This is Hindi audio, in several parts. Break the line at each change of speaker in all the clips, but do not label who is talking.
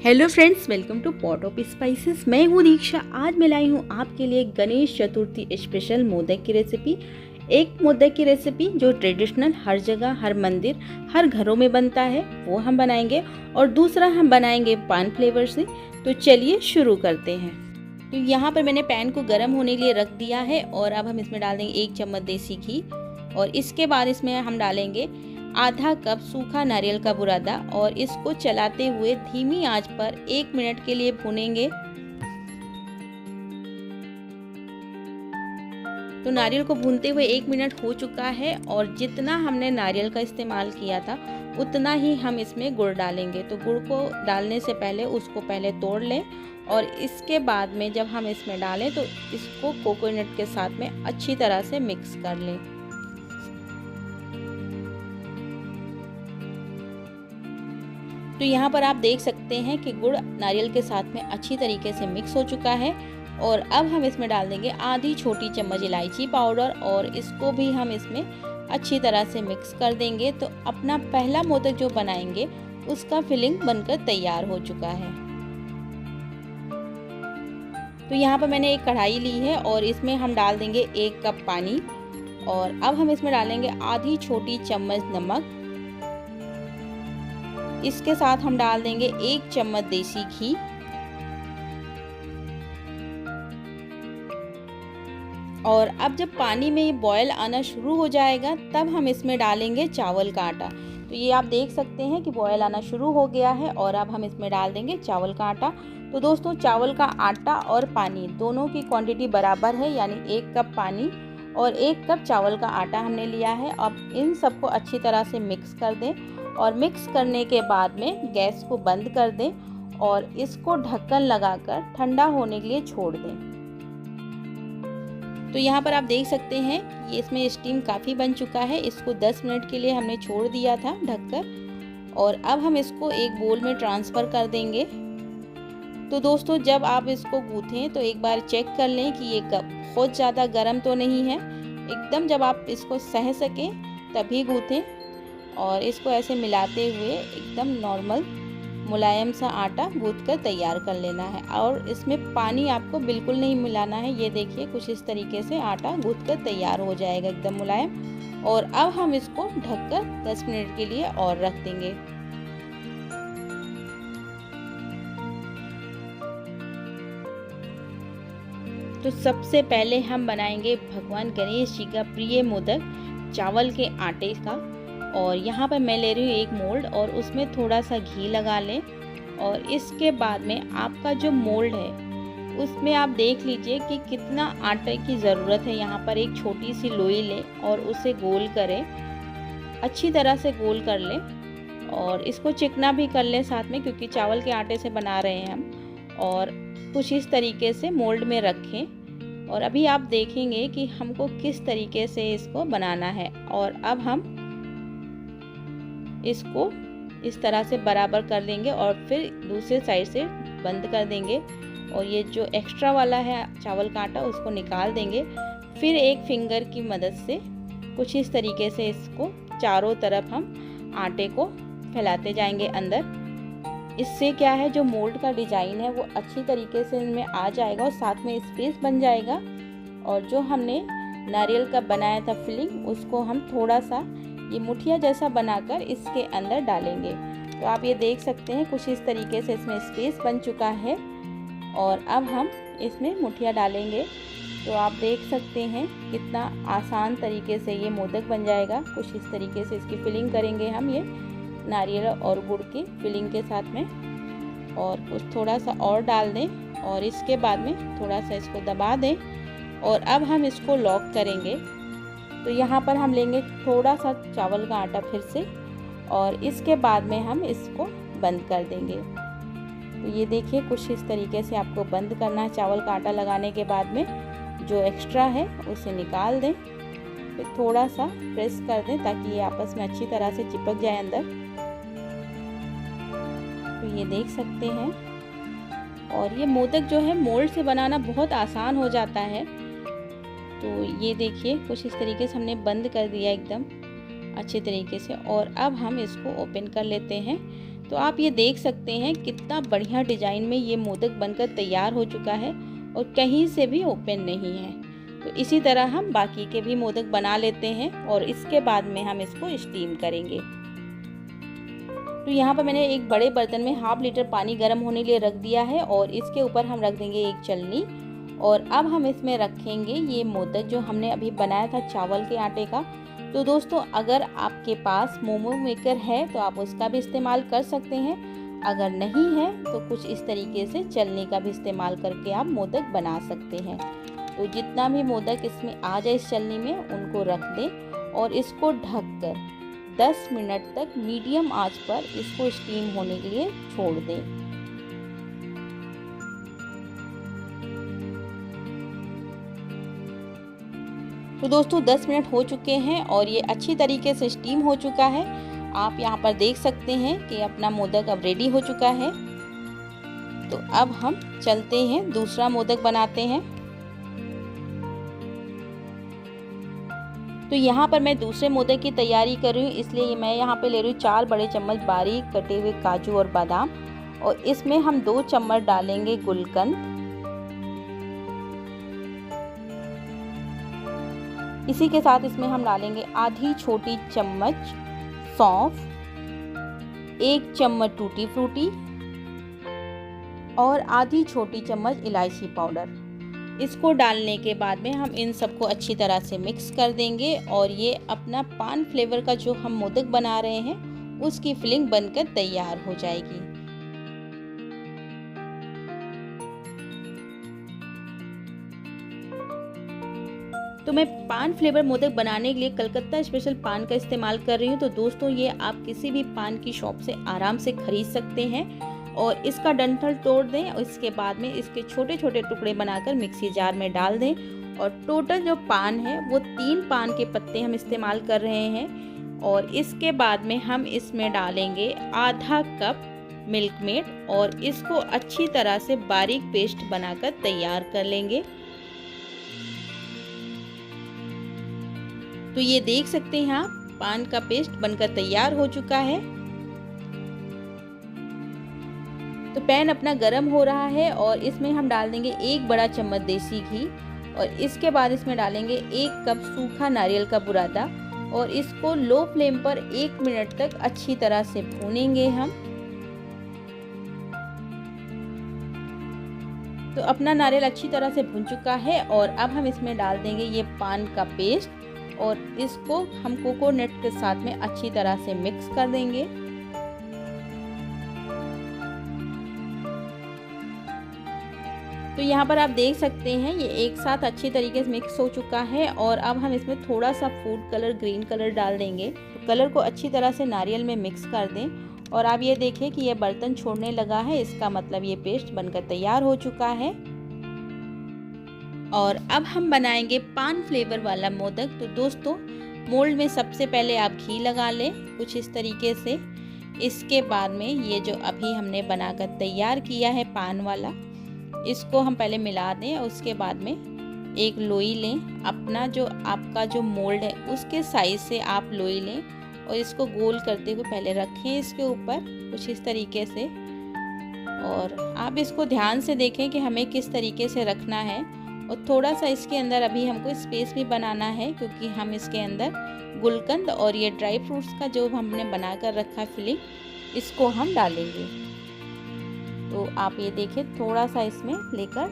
Hello friends, welcome to pot of spices. मैं हूँ दीक्षा। आज मैं लाई हूँ आपके लिए गणेश चतुर्थी स्पेशल मोदक की रेसिपी। एक मोदक की रेसिपी जो ट्रेडिशनल हर जगह, हर मंदिर, हर घरों में बनता है, वो हम बनाएंगे। और दूसरा हम बनाएंगे पान फ्लेवर से। तो चलिए शुरू करते हैं। तो यहाँ पर मैंने पैन को गर्म होने के लिए रख दिया है और अब हम इसमें डाल देंगे 1 चम्मच देसी घी। और इसके बाद इसमें हम डालेंगे आधा कप सूखा नारियल का बुरादा और इसको चलाते हुए धीमी आंच पर 1 मिनट के लिए भूनेंगे। तो नारियल को भूनते हुए 1 मिनट हो चुका है और जितना हमने नारियल का इस्तेमाल किया था उतना ही हम इसमें गुड़ डालेंगे। तो गुड़ को डालने से पहले उसको पहले तोड़ लें और इसके बाद में जब हम इसमें डालें तो इसको कोकोनट के साथ में अच्छी तरह से मिक्स कर लें। तो यहाँ पर आप देख सकते हैं कि गुड़ नारियल के साथ में अच्छी तरीके से मिक्स हो चुका है। और अब हम इसमें डाल देंगे आधी छोटी चम्मच इलायची पाउडर और इसको भी हम इसमें अच्छी तरह से मिक्स कर देंगे। तो अपना पहला मोदक जो बनाएंगे उसका फिलिंग बनकर तैयार हो चुका है। तो यहाँ पर मैंने एक कढ़ाई ली है और इसमें हम डाल देंगे 1 कप पानी। और अब हम इसमें डालेंगे आधी छोटी चम्मच नमक। इसके साथ हम डाल देंगे 1 चम्मच देसी घी। और अब जब पानी में ये बॉयल आना शुरू हो जाएगा तब हम इसमें डालेंगे चावल का आटा। तो ये आप देख सकते हैं कि बॉयल आना शुरू हो गया है और अब हम इसमें डाल देंगे चावल का आटा। तो दोस्तों, चावल का आटा और पानी दोनों की क्वांटिटी बराबर है, यानी 1 कप पानी और 1 कप चावल का आटा हमने लिया है। अब इन सबको अच्छी तरह से मिक्स कर दें और मिक्स करने के बाद में गैस को बंद कर दें और इसको ढक्कन लगाकर ठंडा होने के लिए छोड़ दें। तो यहाँ पर आप देख सकते हैं ये इसमें स्टीम काफ़ी बन चुका है। इसको 10 मिनट के लिए हमने छोड़ दिया था ढककर। और अब हम इसको एक बोल में ट्रांसफ़र कर देंगे। तो दोस्तों, जब आप इसको गूँथें तो एक बार चेक कर लें कि ये बहुत ज़्यादा गर्म तो नहीं है। एकदम जब आप इसको सह सकें तभी गूँथें और इसको ऐसे मिलाते हुए एकदम नॉर्मल मुलायम सा आटा गूँथ कर तैयार कर लेना है। और इसमें पानी आपको बिल्कुल नहीं मिलाना है। ये देखिए, कुछ इस तरीके से आटा गूँथ कर तैयार हो जाएगा एकदम मुलायम। और अब हम इसको ढककर 10 मिनट के लिए और रख देंगे। तो सबसे पहले हम बनाएंगे भगवान गणेश जी का प्रिय मोदक चावल के आटे का। और यहाँ पर मैं ले रही हूँ एक मोल्ड और उसमें थोड़ा सा घी लगा लें। और इसके बाद में आपका जो मोल्ड है उसमें आप देख लीजिए कि कितना आटे की ज़रूरत है। यहाँ पर एक छोटी सी लोई लें और उसे गोल करें, अच्छी तरह से गोल कर लें। और इसको चिकना भी कर लें साथ में, क्योंकि चावल के आटे से बना रहे हैं हम। और कुछ इस तरीके से मोल्ड में रखें। और अभी आप देखेंगे कि हमको किस तरीके से इसको बनाना है। और अब हम इसको इस तरह से बराबर कर लेंगे और फिर दूसरे साइड से बंद कर देंगे। और ये जो एक्स्ट्रा वाला है चावल का आटा उसको निकाल देंगे। फिर एक फिंगर की मदद से कुछ इस तरीके से इसको चारों तरफ हम आटे को फैलाते जाएंगे अंदर। इससे क्या है, जो मोल्ड का डिज़ाइन है वो अच्छी तरीके से इनमें आ जाएगा और साथ में स्पेस बन जाएगा। और जो हमने नारियल का बनाया था फिलिंग, उसको हम थोड़ा सा ये मुठिया जैसा बनाकर इसके अंदर डालेंगे। तो आप ये देख सकते हैं कुछ इस तरीके से इसमें स्पेस बन चुका है। और अब हम इसमें मुठिया डालेंगे। तो आप देख सकते हैं कितना आसान तरीके से ये मोदक बन जाएगा। कुछ इस तरीके से इसकी फिलिंग करेंगे हम ये नारियल और गुड़ की फिलिंग के साथ में। और कुछ थोड़ा सा और डाल दें और इसके बाद में थोड़ा सा इसको दबा दें। और अब हम इसको लॉक करेंगे। तो यहाँ पर हम लेंगे थोड़ा सा चावल का आटा फिर से और इसके बाद में हम इसको बंद कर देंगे। तो ये देखिए, कुछ इस तरीके से आपको बंद करना है। चावल का आटा लगाने के बाद में जो एक्स्ट्रा है उसे निकाल दें, फिर थोड़ा सा प्रेस कर दें ताकि ये आपस में अच्छी तरह से चिपक जाए अंदर। तो ये देख सकते हैं। और ये मोदक जो है मोल्ड से बनाना बहुत आसान हो जाता है। तो ये देखिए, कुछ इस तरीके से हमने बंद कर दिया एकदम अच्छे तरीके से। और अब हम इसको ओपन कर लेते हैं। तो आप ये देख सकते हैं कितना बढ़िया डिजाइन में ये मोदक बनकर तैयार हो चुका है और कहीं से भी ओपन नहीं है। तो इसी तरह हम बाकी के भी मोदक बना लेते हैं और इसके बाद में हम इसको स्टीम करेंगे। तो यहाँ पर मैंने एक बड़े बर्तन में ½ लीटर पानी गर्म होने के लिए रख दिया है और इसके ऊपर हम रख देंगे एक चलनी। और अब हम इसमें रखेंगे ये मोदक जो हमने अभी बनाया था चावल के आटे का। तो दोस्तों, अगर आपके पास मोमो मेकर है तो आप उसका भी इस्तेमाल कर सकते हैं। अगर नहीं है तो कुछ इस तरीके से चलनी का भी इस्तेमाल करके आप मोदक बना सकते हैं। तो जितना भी मोदक इसमें आ जाए इस चलनी में उनको रख दें और इसको ढककर 10 मिनट तक मीडियम आंच पर इसको स्टीम होने के लिए छोड़ दें। तो दोस्तों 10 मिनट हो चुके हैं और ये अच्छी तरीके से स्टीम हो चुका है। आप यहाँ पर देख सकते हैं कि अपना मोदक अब रेडी हो चुका है। तो अब हम चलते हैं दूसरा मोदक बनाते हैं। तो यहाँ पर मैं दूसरे मोदक की तैयारी कर रही हूँ, इसलिए मैं यहाँ पे ले रही हूँ 4 बड़े चम्मच बारीक कटे हुए काजू और बादाम और इसमें हम 2 चम्मच डालेंगे गुलकंद। इसी के साथ इसमें हम डालेंगे आधी छोटी चम्मच सौंफ, 1 चम्मच टूटी फ्रूटी और आधी छोटी चम्मच इलायची पाउडर। इसको डालने के बाद में हम इन सबको अच्छी तरह से मिक्स कर देंगे और ये अपना पान फ्लेवर का जो हम मोदक बना रहे हैं उसकी फिलिंग बनकर तैयार हो जाएगी। तो मैं पान फ्लेवर मोदक बनाने के लिए कलकत्ता स्पेशल पान का इस्तेमाल कर रही हूँ। तो दोस्तों, ये आप किसी भी पान की शॉप से आराम से खरीद सकते हैं और इसका डंठल तोड़ दें और इसके बाद में इसके छोटे छोटे टुकड़े बनाकर मिक्सी जार में डाल दें। और टोटल जो पान है वो 3 पान के पत्ते हम इस्तेमाल कर रहे हैं। और इसके बाद में हम इसमें डालेंगे आधा कप मिल्क मेड और इसको अच्छी तरह से बारीक पेस्ट बनाकर तैयार कर लेंगे। तो ये देख सकते हैं आप, पान का पेस्ट बनकर तैयार हो चुका है। तो पैन अपना गरम हो रहा है और इसमें हम डाल देंगे 1 बड़ा चम्मच देसी घी और इसके बाद इसमें डालेंगे 1 कप सूखा नारियल का बुरादा और इसको लो फ्लेम पर 1 मिनट तक अच्छी तरह से भूनेंगे हम। तो अपना नारियल अच्छी तरह से भून चुका है और अब हम इसमें डाल देंगे ये पान का पेस्ट और इसको हम कोकोनट के साथ में अच्छी तरह से मिक्स कर देंगे। तो यहाँ पर आप देख सकते हैं ये एक साथ अच्छी तरीके से मिक्स हो चुका है और अब हम इसमें थोड़ा सा फूड कलर ग्रीन कलर डाल देंगे। तो कलर को अच्छी तरह से नारियल में मिक्स कर दें और आप ये देखें कि ये बर्तन छोड़ने लगा है, इसका मतलब ये पेस्ट बनकर तैयार हो चुका है। और अब हम बनाएंगे पान फ्लेवर वाला मोदक। तो दोस्तों, मोल्ड में सबसे पहले आप घी लगा लें कुछ इस तरीके से। इसके बाद में ये जो अभी हमने बनाकर तैयार किया है पान वाला, इसको हम पहले मिला दें और उसके बाद में एक लोई लें। अपना जो आपका जो मोल्ड है उसके साइज से आप लोई लें और इसको गोल करते हुए पहले रखें इसके ऊपर कुछ इस तरीके से। और आप इसको ध्यान से देखें कि हमें किस तरीके से रखना है। और थोड़ा सा इसके अंदर अभी हमको स्पेस भी बनाना है क्योंकि हम इसके अंदर गुलकंद और ये ड्राई फ्रूट्स का जो हमने बनाकर रखा है फिलिंग, इसको हम डालेंगे। तो आप ये देखिए, थोड़ा सा इसमें लेकर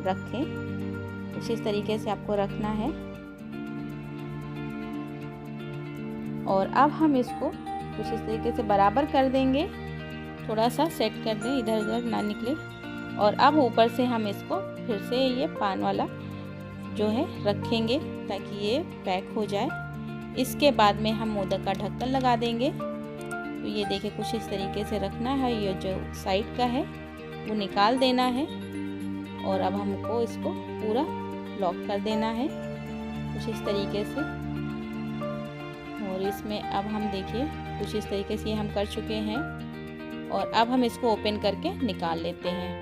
रखें, कुछ इस तरीके से आपको रखना है। और अब हम इसको कुछ इस तरीके से बराबर कर देंगे, थोड़ा सा सेट कर दें, इधर उधर ना निकले। और अब ऊपर से हम इसको फिर से ये पान वाला जो है रखेंगे ताकि ये पैक हो जाए। इसके बाद में हम मोदक का ढक्कन लगा देंगे। तो ये देखिए, कुछ इस तरीके से रखना है, ये जो साइड का है वो निकाल देना है और अब हमको इसको पूरा लॉक कर देना है कुछ इस तरीके से। और इसमें अब हम देखिए कुछ इस तरीके से ये हम कर चुके हैं और अब हम इसको ओपन करके निकाल लेते हैं।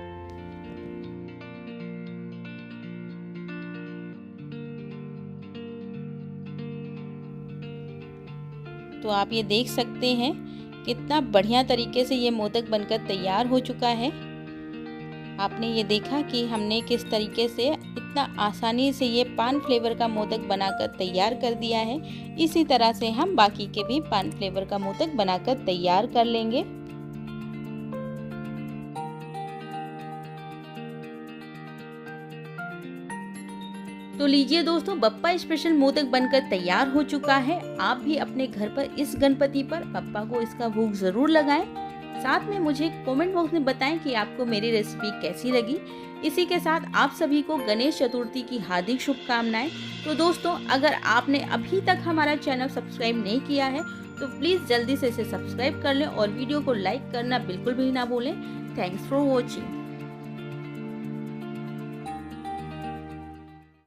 तो आप ये देख सकते हैं कितना बढ़िया तरीके से ये मोदक बनकर तैयार हो चुका है। आपने ये देखा कि हमने किस तरीके से इतना आसानी से ये पान फ्लेवर का मोदक बनाकर तैयार कर दिया है। इसी तरह से हम बाकी के भी पान फ्लेवर का मोदक बनाकर तैयार कर लेंगे। तो लीजिए दोस्तों, बप्पा स्पेशल मोदक बनकर तैयार हो चुका है। आप भी अपने घर पर इस गणपति पर बप्पा को इसका भोग जरूर लगाएं। साथ में मुझे कमेंट बॉक्स में बताएं कि आपको मेरी रेसिपी कैसी लगी। इसी के साथ आप सभी को गणेश चतुर्थी की हार्दिक शुभकामनाएं। तो दोस्तों, अगर आपने अभी तक हमारा चैनल सब्सक्राइब नहीं किया है तो प्लीज़ जल्दी से इसे सब्सक्राइब कर लें और वीडियो को लाइक करना बिल्कुल भी ना भूलें। Thanks for watching.